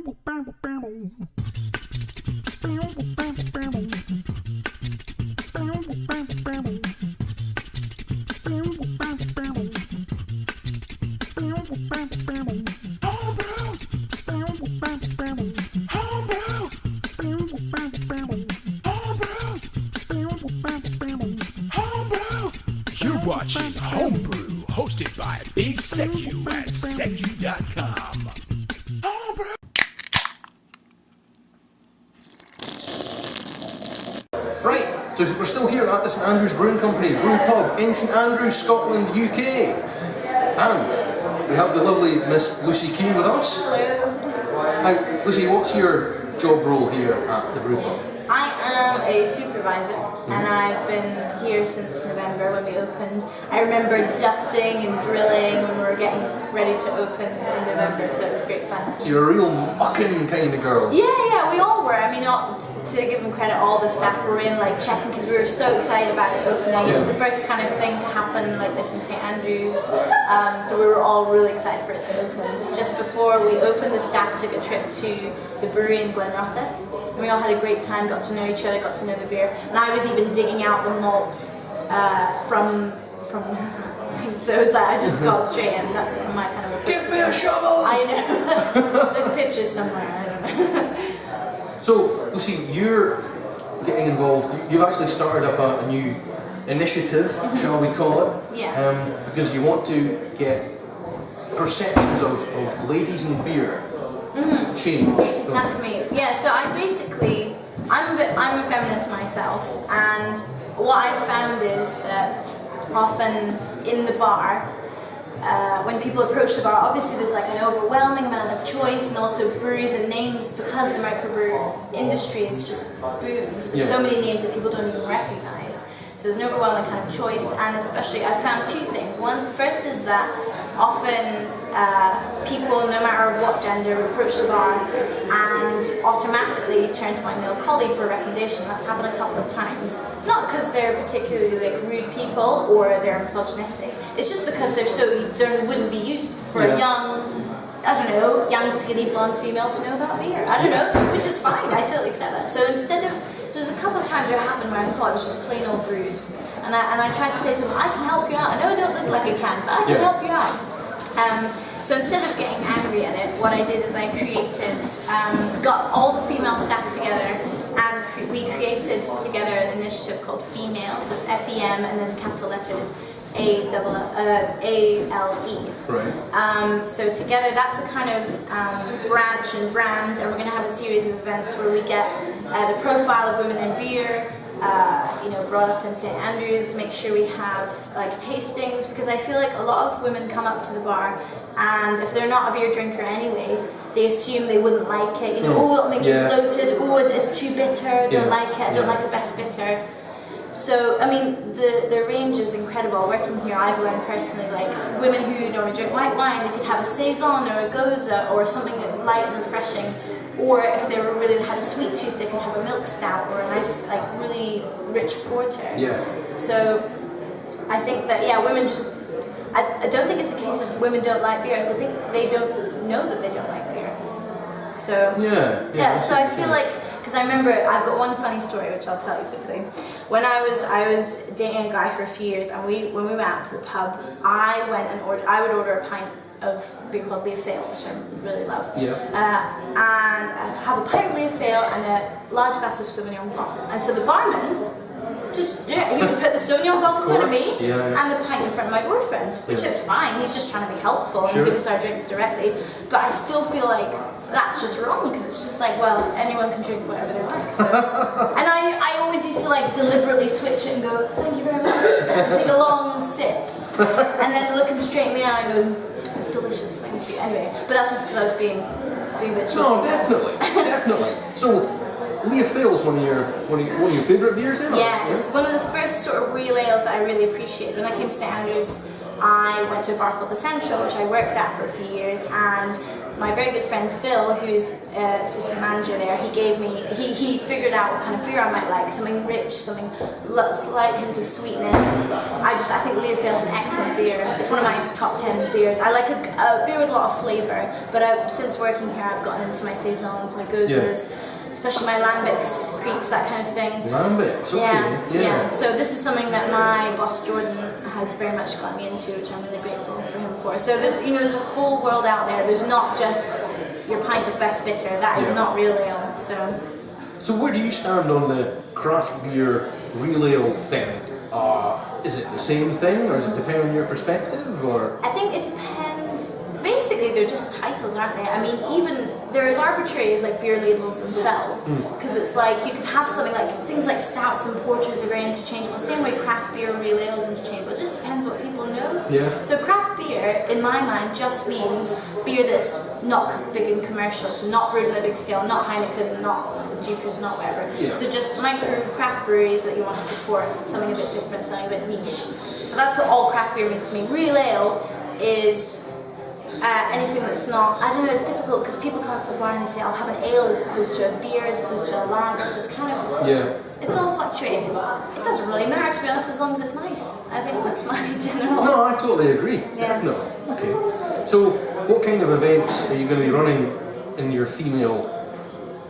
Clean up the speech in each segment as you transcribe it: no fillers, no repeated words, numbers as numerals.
You're watching Homebrew, hosted by Big Secue at Secue.com. Right, so we're still here at the St.Andrews Brewing Company, Brewpub in St Andrews, Scotland, UK. And we have the lovely Miss Lucy Keane with us. Hello. Hi, Lucy, what's your job role here at the Brewpub? I am a supervisor and I've been here since November when we opened. I remember dusting and drilling when we were getting ready to open in November, so it was great fun. So you're a real mucking kind of girl. Yeah, we all were. I mean, not to give them credit, all the staff were in like checking because we were so excited about it opening. It's the first kind of thing to happen like this in St Andrews, so we were all really excited for it to open. Just before we opened, the staff took a trip to the brewery in Glenrothes, and we all had a great time, got to know each other, got to know the beer, and I was even digging out the malt from so it was like I just got straight in. That's my kind of approach. Give me a shovel! I know. There's pictures somewhere, I don't know. So, Lucy, you're getting involved. You've actually started up a new initiative, shall we call it? Yeah. Because you want to get perceptions of ladies in beer changed. That's me. Yeah, so I'm a feminist myself, and what I've found is that often in the bar, when people approach the bar, obviously there's like an overwhelming amount of choice and also breweries and names because the microbrew industry is just boomed. There's so many names that people don't even recognize. So there's an overwhelming kind of choice, and especially I found two things. One, first is that often people, no matter what gender, approach the bar and automatically turn to my male colleague for a recommendation. That's happened a couple of times. Not because they're particularly like rude people or they're misogynistic. It's just because they wouldn't be used for a young skinny blonde female to know about beer. I don't know, which is fine. I totally accept that. So there's a couple of times where it happened where I thought it was just plain old brewed. And I tried to say to them, I can help you out. I know I don't look like I can, but I can help you out. So instead of getting angry at it, what I did is I got all the female staff together, and we created together an initiative called femALE. So it's FEM and then capital letters ALE. Right. So together, that's a kind of branch and brand, and we're going to have a series of events where we get the profile of women in beer, brought up in St Andrews, make sure we have like tastings, because I feel like a lot of women come up to the bar and if they're not a beer drinker anyway, they assume they wouldn't like it, oh, it'll make me bloated, oh, it's too bitter, I don't like it, I don't like the best bitter. So, I mean, the range is incredible. Working here, I've learned personally, like, women who normally drink white wine, they could have a Saison or a Goza or something light and refreshing. Or if they really had a sweet tooth, they could have a milk stout or a nice, like, really rich porter. Yeah. So, I think that, women just... I don't think it's a case of women don't like beer. So I think they don't know that they don't like beer. So... Yeah, so I feel like... Because I remember, I've got one funny story, which I'll tell you quickly. When I was dating a guy for a few years, and when we went out to the pub, I would order a pint of beer called femALE, which I really love. Yeah. And I'd have a pint of femALE and a large glass of Sauvignon Blanc. And so the barman he would put the Sauvignon Blanc in front of me and the pint in front of my boyfriend, which is fine. He's just trying to be helpful and give us our drinks directly. But I still feel like that's just wrong, because it's just like, well, anyone can drink whatever they like. So. And I always used to like deliberately switch it and go, thank you very much, and take a long sip, and then look him straight in the eye and go, it's delicious, thank you. Anyway, but that's just because I was being a bit cheeky. No, definitely. So, femALE is one of your favourite beers, then? Yeah, it's one of the first sort of real ales that I really appreciated. When I came to St Andrews, I went to a bar called the Central, which I worked at for a few years, and my very good friend Phil, who's assistant manager there, he figured out what kind of beer I might like, something rich, something slight hint of sweetness. I think Leofale is an excellent beer. It's one of my top 10 beers. I like a beer with a lot of flavour, but since working here I've gotten into my saisons, my gozes, especially my lambics, creeks, that kind of thing. Lambics, okay. Yeah. So this is something that my boss Jordan has very much got me into, which I'm really grateful for him for. So there's a whole world out there. There's not just your pint of best bitter. That is not real ale. So where do you stand on the craft beer real ale thing? Is it the same thing, or does it depend on your perspective, or? I think it depends. Basically, they're just titles, aren't they? I mean, even they're as arbitrary as like beer labels themselves, because it's like you could have something like things like stouts and porters are very interchangeable. Same way craft beer and real ale is interchangeable. It just depends what people know. Yeah. So craft beer, in my mind, just means beer that's not big and commercial, so not brewed on a big scale, not Heineken, not Dukas, not whatever. Yeah. So just micro craft breweries that you want to support, something a bit different, something a bit niche. So that's what all craft beer means to me. Real ale is anything that's not, I don't know, it's difficult because people come up to the bar and they say, I'll have an ale as opposed to a beer, as opposed to a lager, so it's kind of, it's all fluctuating. It doesn't really matter, to be honest, as long as it's nice. I think that's my general. No, I totally agree, definitely. Okay. So, what kind of events are you going to be running in your female?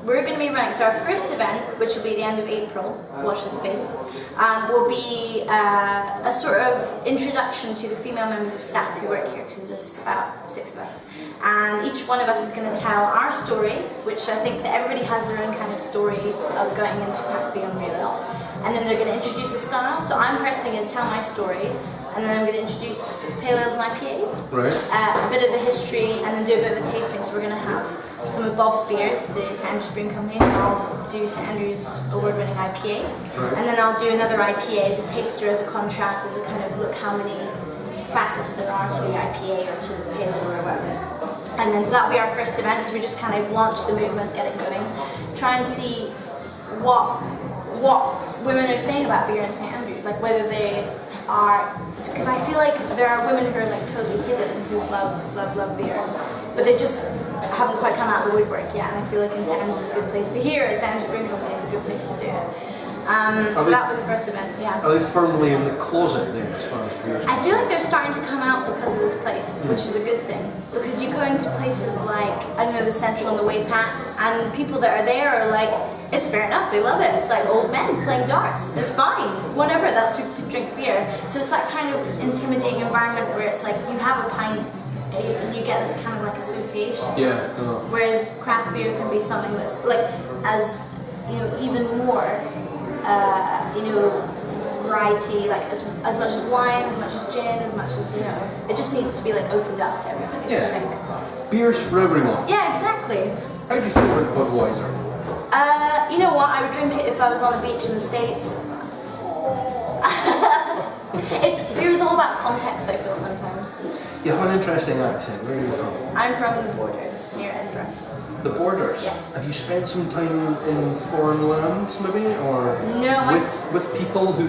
We're going to be running, so our first event, which will be the end of April, watch this space, will be a sort of introduction to the female members of staff who work here, because there's about 6 of us. And each one of us is going to tell our story, which I think that everybody has their own kind of story of going into craft beer and real ale. And then they're going to introduce a style, so I'm personally going to tell my story, and then I'm going to introduce pale ales and IPAs, a bit of the history, and then do a bit of a tasting. So we're going to have some of Bob's beers, the St.Andrews Brewing Company, so I'll do St.Andrews award-winning IPA, and then I'll do another IPA as a taster, as a contrast, as a kind of look how many facets there are to the IPA or to the pale ale or whatever. And then so that'll be our first event, so we just kind of launch the movement, get it going, try and see what women are saying about beer in St. Andrews, like whether they are, because I feel like there are women who are like totally hidden who love beer, but they just haven't quite come out of the woodwork yet, and I feel like in St. Andrews is a good place. Here at St. Andrews Brewing Company is a good place to do it. So that was the first event, Are they firmly in the closet then, as far as beer? I feel like they're starting to come out because of this place, which is a good thing. Because you go into places like, I don't know, the Central and the Waypat, and the people that are there are like, it's fair enough, they love it. It's like old men playing darts. It's fine, whatever, that's who drink beer. So it's that kind of intimidating environment where it's like, you have a pint, and you get this kind of like association. Whereas craft beer can be something that's like, as, you know, even more, you know, variety, like as much as wine, as much as gin, as much as, you know, it just needs to be like opened up to everybody, I think. Beers for everyone. Yeah, exactly. How do you feel about Budweiser? You know what, I would drink it if I was on the beach in the States. Beer is all about context, I feel sometimes. You have an interesting accent. Where are you from? I'm from the Borders, near Edinburgh. The Borders? Yeah. Have you spent some time in foreign lands, maybe? Or no, with people who...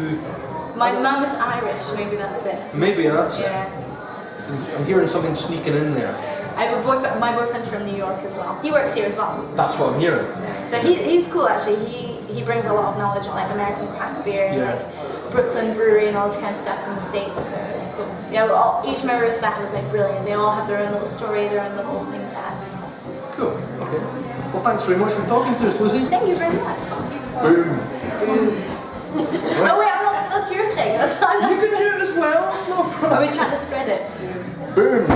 My mum is Irish, maybe that's it. Maybe that's it. Yeah. I'm hearing something sneaking in there. I have a boyfriend, my boyfriend's from New York as well. He works here as well. That's what I'm hearing. So he's cool actually. He brings a lot of knowledge of like American craft beer and like Brooklyn brewery and all this kind of stuff from the States, so it's cool. Yeah, each member of staff is like brilliant. They all have their own little story, their own little thing to add to stuff. It's cool. Okay. Well, thanks very much for talking to us, Lucy. Thank you very much. Boom. Oh wait, that's your thing. That's not. You can do it as well. It's no problem. Are we trying to spread it? Boom.